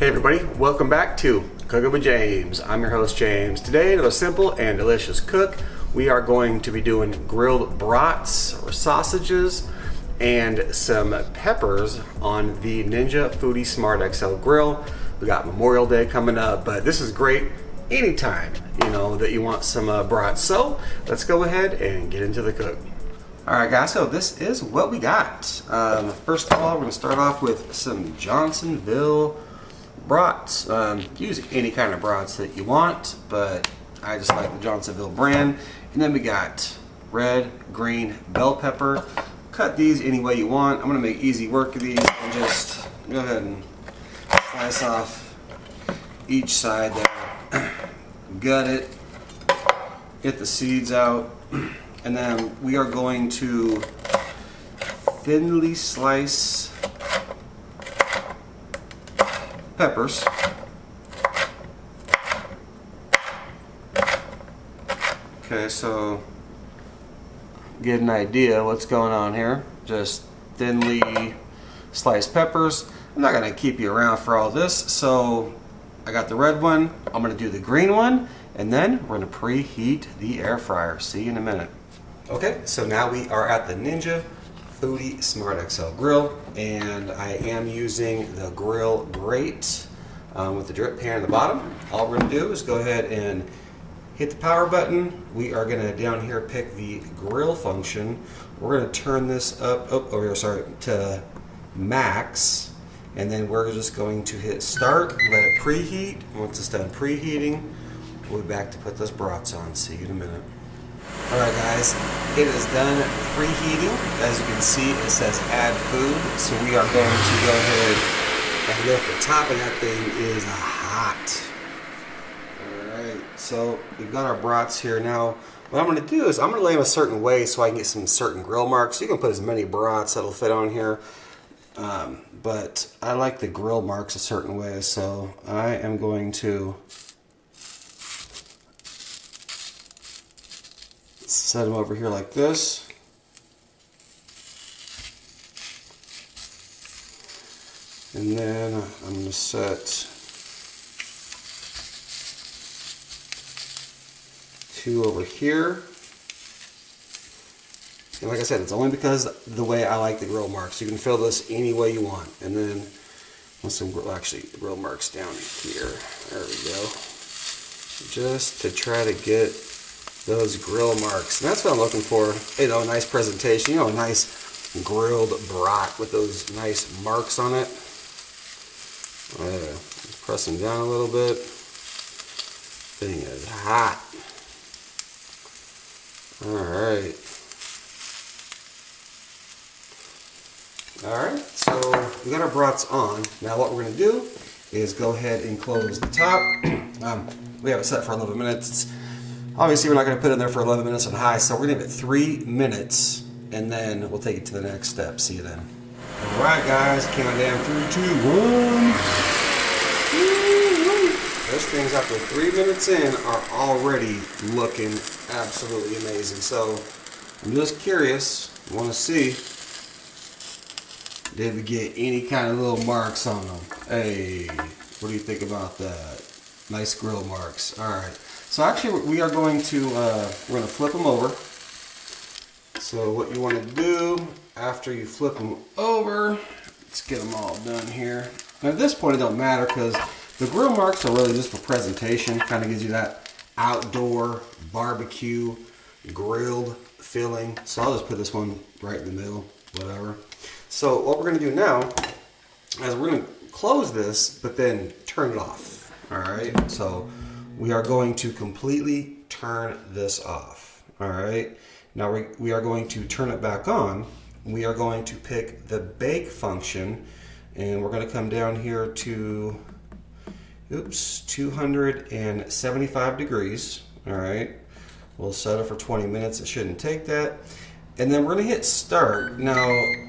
Hey everybody, welcome back to Cookin'g With James. I'm your host James. Today, another simple and delicious cook. We are going to be doing grilled brats or sausages and some peppers on the Ninja Foodi Smart XL grill. We got Memorial Day coming up, but this is great anytime, that you want some brats. So let's go ahead and get into the cook. Alright guys, so this is what we got. First of all, we're going to start off with some Johnsonville brats. Use any kind of brats that you want, but I just like the Johnsonville brand. And then we got red, green, bell pepper. Cut these any way you want. I'm going to make easy work of these and just go ahead and slice off each side there. Gut it, get the seeds out, and then we are going to thinly slice peppers. Okay, so get an idea what's going on here. Just thinly sliced peppers. I'm not going to keep you around for all this, so I got the red one. I'm going to do the green one, and then we're going to preheat the air fryer. See you in a minute. Okay, so now we are at the Ninja Foodi Smart XL grill, and I am using the grill grate with the drip pan at the bottom. All we're going to do is go ahead and hit the power button. We are going to down here pick the grill function. We're going to turn this up to max, and then we're just going to hit start, let it preheat. Once it's done preheating, we'll be back to put those brats on. See you in a minute. Alright guys, it is done preheating. As you can see, it says add food. So we are going to go ahead and lift the top of that thing is hot. Alright, so we've got our brats here. Now, what I'm going to do is I'm going to lay them a certain way so I can get some certain grill marks. You can put as many brats that'll fit on here. But I like the grill marks a certain way, so I am going to set them over here like this. And then I'm going to set 2 over here. And like I said, it's only because the way I like the grill marks. You can fill this any way you want. And then once some grill marks down here. There we go. Just to try to get those grill marks. And that's what I'm looking for. A nice presentation. A nice grilled brat with those nice marks on it. Press them down a little bit. Thing is hot. Alright. Alright, so we got our brats on. Now what we're going to do is go ahead and close the top. We have it set for 11 minutes. Obviously we're not going to put it in there for 11 minutes on high, so we're going to give it 3 minutes, and then we'll take it to the next step. See you then. Alright guys, count down 3, 2, 1. Those things after 3 minutes in are already looking absolutely amazing. So I'm just curious, I want to see, did we get any kind of little marks on them? Hey, what do you think about that? Nice grill marks. Alright, so actually we are going to, we're going to flip them over. So what you want to do after you flip them over, let's get them all done here. Now at this point it don't matter because the grill marks are really just for presentation. Kind of gives you that outdoor barbecue grilled feeling. So I'll just put this one right in the middle, whatever. So what we're going to do now is we're going to close this, but then turn it off. Alright, so we are going to completely turn this off. Alright, now we are going to turn it back on. We are going to pick the bake function, and we're going to come down here to 275 degrees. Alright, we'll set it for 20 minutes. It shouldn't take that. And then we're going to hit start. Now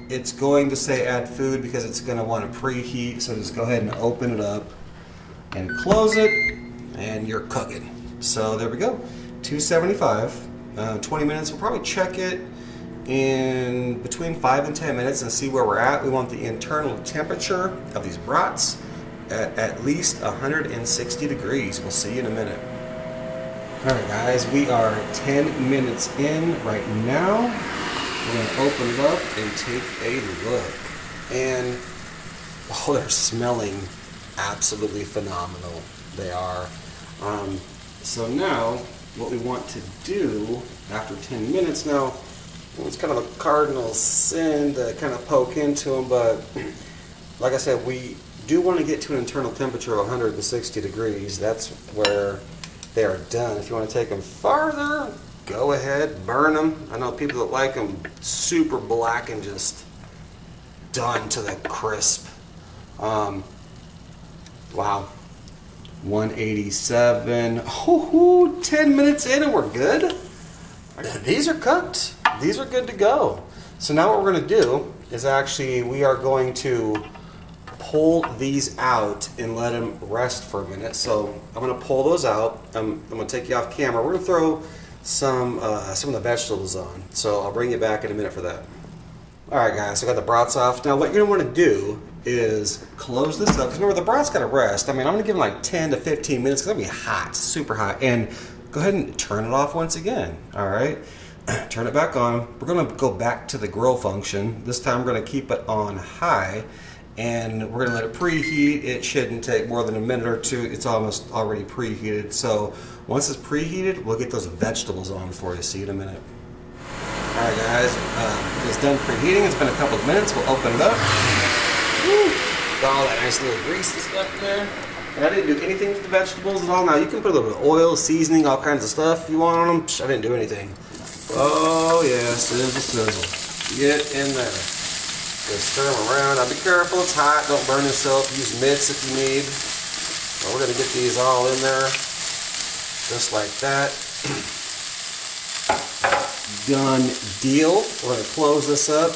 it's going to say add food because it's going to want to preheat, so just go ahead and open it up and close it, and you're cooking. So there we go, 275, 20 minutes. We'll probably check it in between 5 and 10 minutes and see where we're at. We want the internal temperature of these brats at least 160 degrees. We'll see you in a minute. Alright guys, we are 10 minutes in right now. We're going to open it up and take a look. And, oh, they're smelling absolutely phenomenal. They are. So now, what we want to do after 10 minutes now, it's kind of a cardinal sin to kind of poke into them, but like I said, we do want to get to an internal temperature of 160 degrees. That's where they are done. If you want to take them farther, go ahead, burn them. I know people that like them super black and just done to the crisp. Wow, 187. 10 minutes in and we're good. These are cooked. These are good to go. So now what we're going to do is actually we are going to pull these out and let them rest for a minute. So I'm going to pull those out. I'm going to take you off camera. We're going to throw some of the vegetables on. So I'll bring you back in a minute for that. Alright guys, so I got the brats off. Now what you're going to want to do is close this up. Because remember, the brats got to rest. I mean, I'm going to give them like 10 to 15 minutes because it'll be hot, super hot. And go ahead and turn it off once again. Alright, turn it back on. We're going to go back to the grill function. This time we're going to keep it on high. And we're going to let it preheat. It shouldn't take more than a minute or two. It's almost already preheated. So once it's preheated, we'll get those vegetables on for you. See you in a minute. Alright guys, it's done preheating. It's been a couple of minutes. We'll open it up. Woo. Got all that nice little grease and stuff in there. And I didn't do anything with the vegetables at all. Now you can put a little bit of oil, seasoning, all kinds of stuff if you want on them. I didn't do anything. Oh yeah, sizzle, sizzle. Get in there. Just stir them around. Now be careful, it's hot. Don't burn yourself. Use mitts if you need. Well, we're going to get these all in there. Just like that. Done deal. We're going to close this up.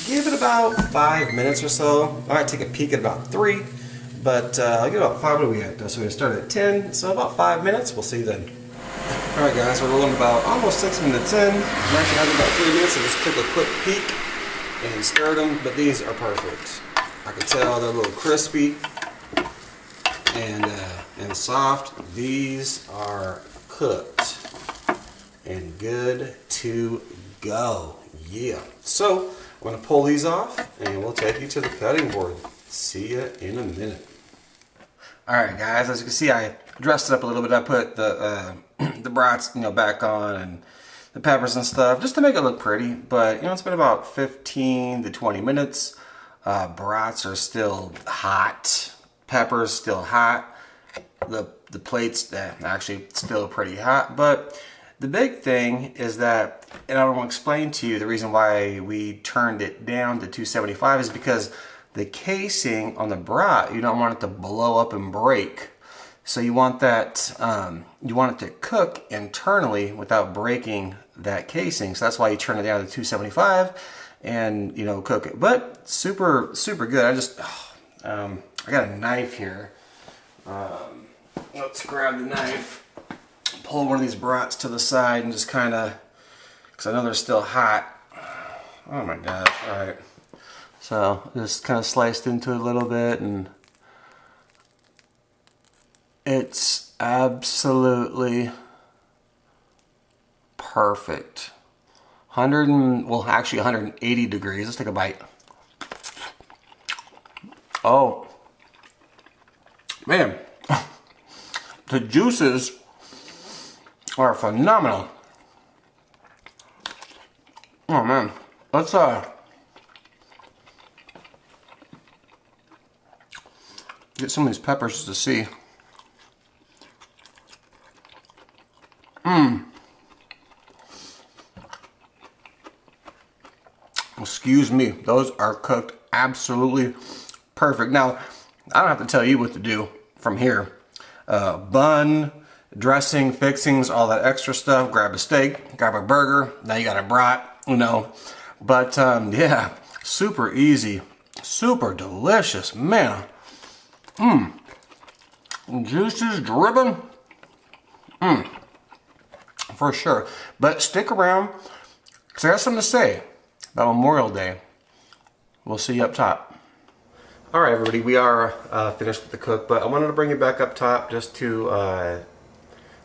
Give it about 5 minutes or so. I might take a peek at about 3. But I'll get about 5. What are we at? So we started at 10. So about 5 minutes. We'll see you then. Alright guys, we're rolling about almost 6 minutes in. I'm actually having about 3 minutes. I just took a quick peek and stirred them, but these are perfect. I can tell they're a little crispy and soft. These are cooked and good to go. Yeah. So I'm going to pull these off and we'll take you to the cutting board. See ya in a minute. Alright guys, as you can see, I dressed it up a little bit. I put the brats, back on and the peppers and stuff just to make it look pretty, but it's been about 15 to 20 minutes. Brats are still hot, peppers still hot, the plates actually still pretty hot. But the big thing is that, and I want to explain to you the reason why we turned it down to 275 is because the casing on the brat, you don't want it to blow up and break. So you want that, you want it to cook internally without breaking that casing. So that's why you turn it down to 275 and, cook it. But super, super good. I got a knife here. Let's grab the knife, pull one of these brats to the side and just kind of, because I know they're still hot. Oh my gosh, all right. So just kind of sliced into it a little bit and it's absolutely perfect. 180 degrees. Let's take a bite. Oh, man, the juices are phenomenal. Oh man, let's get some of these peppers to see. Excuse me, those are cooked absolutely perfect. Now, I don't have to tell you what to do from here. Bun, dressing, fixings, all that extra stuff. Grab a steak, grab a burger. Now you got a brat, But yeah, super easy, super delicious, man. Juices dripping. For sure. But stick around, because I got something to say about Memorial Day. We'll see you up top. All right, everybody, we are finished with the cook, but I wanted to bring it back up top just to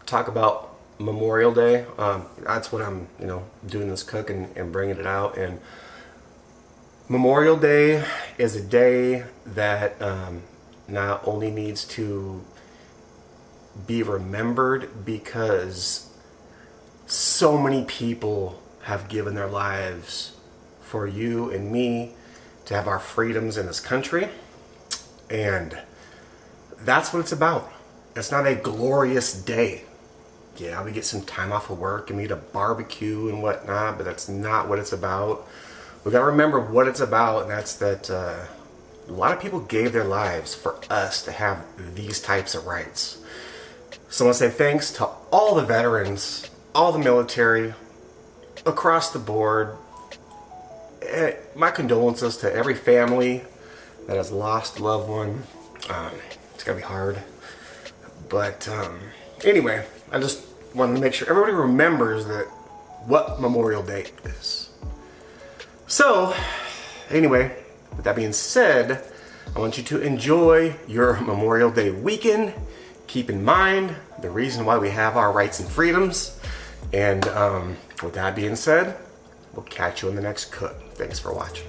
talk about Memorial Day. That's what I'm, doing this cook and bringing it out. And Memorial Day is a day that not only needs to be remembered because so many people have given their lives for you and me to have our freedoms in this country, and that's what it's about. It's not a glorious day. Yeah, we get some time off of work and we eat a barbecue and whatnot, but that's not what it's about. We gotta remember what it's about, and that's that a lot of people gave their lives for us to have these types of rights. So I want to say thanks to all the veterans, all the military, across the board. My condolences to every family that has lost a loved one. It's gotta be hard. But anyway, I just wanted to make sure everybody remembers that what Memorial Day is. So anyway, with that being said, I want you to enjoy your Memorial Day weekend. Keep in mind the reason why we have our rights and freedoms. And with that being said, we'll catch you in the next cook. Thanks for watching.